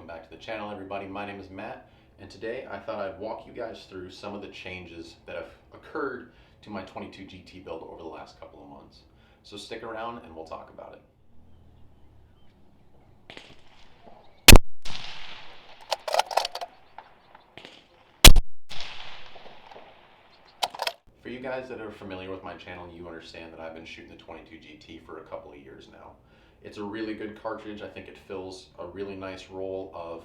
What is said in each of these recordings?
Welcome back to the channel, everybody. My name is Matt, and today I thought I'd walk you guys through some of the changes that have occurred to my 22 GT build over the last couple of months. So stick around and we'll talk about it. For you guys that are familiar with my channel, you understand that I've been shooting the 22 GT for a couple of years now. It's a really good cartridge. I think it fills a really nice role of,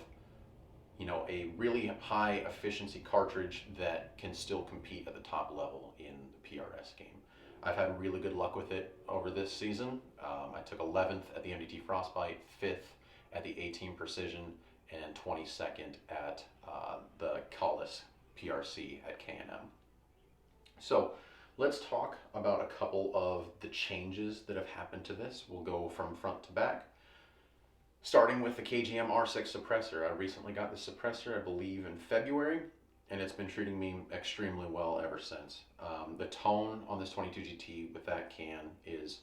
a really high efficiency cartridge that can still compete at the top level in the PRS game. I've had really good luck with it over this season. I took 11th at the MDT Frostbite, 5th at the A-Team Precision, and 22nd at the Collis PRC at K&M. So let's talk about a couple of the changes that have happened to this. We'll go from front to back. Starting with the KGM R6 suppressor. I recently got the suppressor, I believe, in February, and it's been treating me extremely well ever since. The tone on this 22 GT with that can is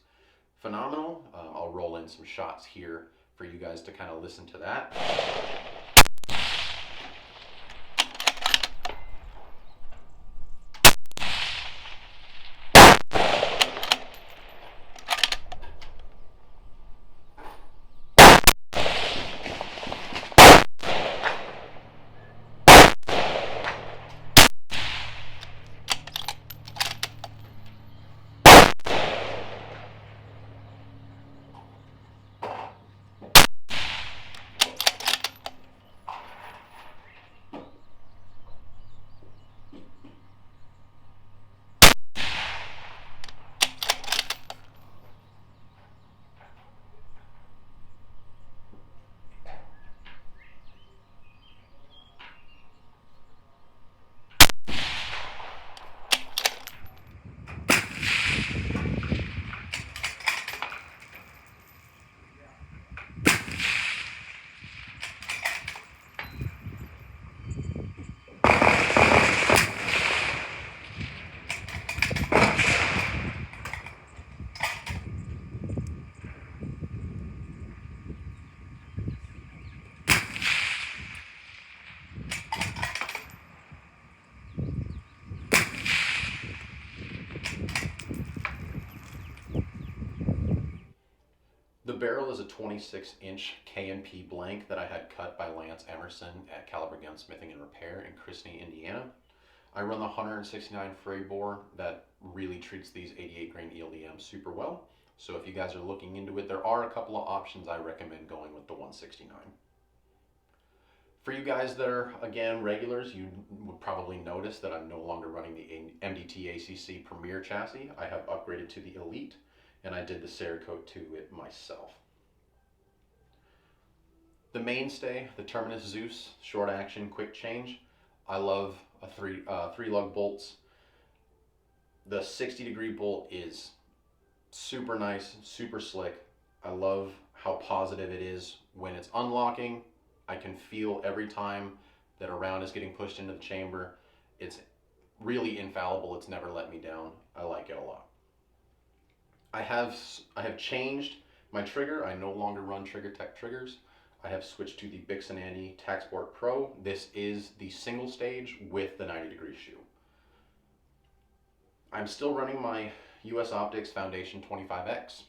phenomenal. I'll roll in some shots here for you guys to kind of listen to that. The barrel is a 26-inch K&P blank that I had cut by Lance Emerson at Caliber Gunsmithing and Repair in Christie, Indiana. I run the 169 Fray bore that really treats these 88 grain ELDM super well. So if you guys are looking into it, there are a couple of options I recommend going with the 169. For you guys that are, again, regulars, you would probably notice that I'm no longer running the MDT ACC Premier chassis. I have upgraded to the Elite, and I did the Cerakote to it myself. The mainstay, the Terminus Zeus, short action, quick change. I love a three lug bolts. The 60-degree bolt is super nice, super slick. I love how positive it is when it's unlocking. I can feel every time that a round is getting pushed into the chamber. It's really infallible. It's never let me down. I like it a lot. I have changed my trigger. I no longer run Trigger Tech triggers. I have switched to the Bix'n TacSport Pro. This is the single stage with the 90-degree shoe. I'm still running my US Optics FDN25X.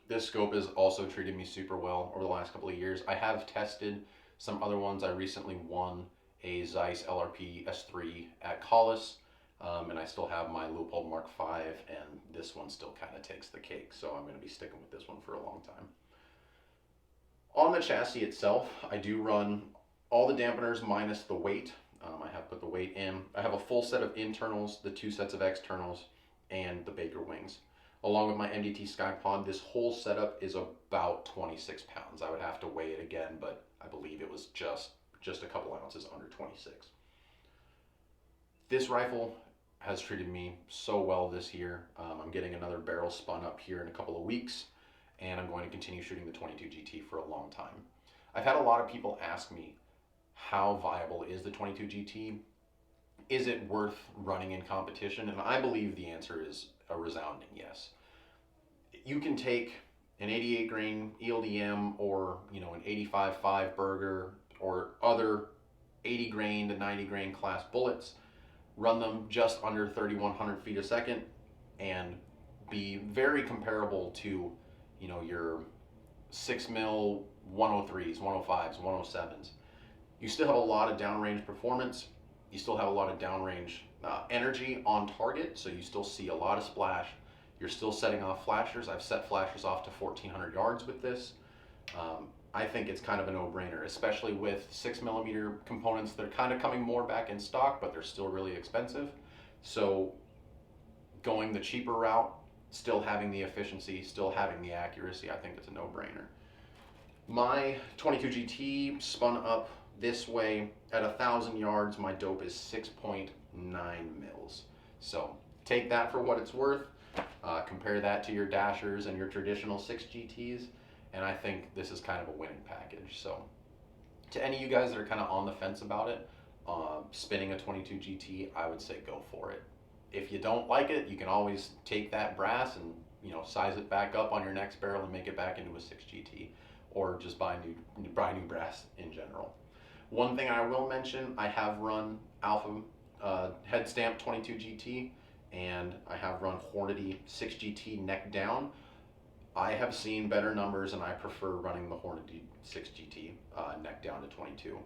This scope has also treated me super well over the last couple of years. I have tested some other ones. I recently won a Zeus LRP S3 at Collis. And I still have my Leupold Mark V, and this one still kind of takes the cake, so I'm going to be sticking with this one for a long time. On the chassis itself, I do run all the dampeners minus the weight. I have put the weight in. I have a full set of internals, the 2 sets of externals, and the Baker Wings. Along with my MDT Ckye Pod, this whole setup is about 26 pounds. I would have to weigh it again, but I believe it was just a couple ounces under 26. This rifle has treated me so well this year. I'm getting another barrel spun up here in a couple of weeks, and I'm going to continue shooting the 22 GT for a long time. I've had a lot of people ask me, how viable is the 22 GT? Is it worth running in competition? And I believe the answer is a resounding yes. You can take an 88 grain ELDM or an 85.5 Burger or other 80 grain to 90 grain class bullets, run them just under 3,100 feet a second, and be very comparable to, you know, your 6 mil 103s, 105s, 107s. You still have a lot of downrange performance. You still have a lot of downrange energy on target, so you still see a lot of splash. You're still setting off flashers. I've set flashers off to 1,400 yards with this. I think it's kind of a no-brainer, especially with 6mm components that are kind of coming more back in stock, but they're still really expensive. So going the cheaper route, still having the efficiency, still having the accuracy, I think it's a no-brainer. My 22 GT spun up this way at 1,000 yards. My dope is 6.9 mils. So take that for what it's worth. Compare that to your dashers and your traditional 6 GTs, and I think this is kind of a winning package. So to any of you guys that are kind of on the fence about it, spinning a 22 GT, I would say go for it. If you don't like it, you can always take that brass and, you know, size it back up on your next barrel and make it back into a 6 GT, or just buy new brass in general. One thing I will mention, I have run Alpha head stamp 22 GT, and I have run Hornady 6 GT neck down. I have seen better numbers, and I prefer running the Hornady 6 GT neck down to 22.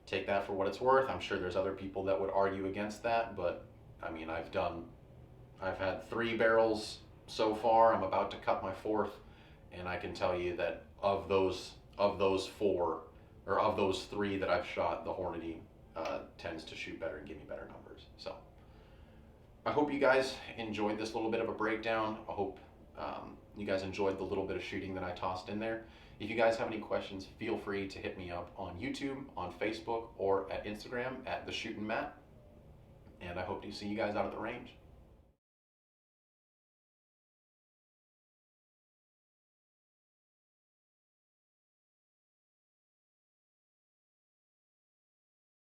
Take that for what it's worth. I'm sure there's other people that would argue against that, but I mean, I've had 3 barrels so far. I'm about to cut my 4th, and I can tell you that of those 4, or of those 3 that I've shot, the Hornady tends to shoot better and give me better numbers. So I hope you guys enjoyed this little bit of a breakdown. I hope you guys enjoyed the little bit of shooting that I tossed in there. If you guys have any questions, feel free to hit me up on YouTube, on Facebook, or at Instagram at The Shootin' Matt. And I hope to see you guys out at the range.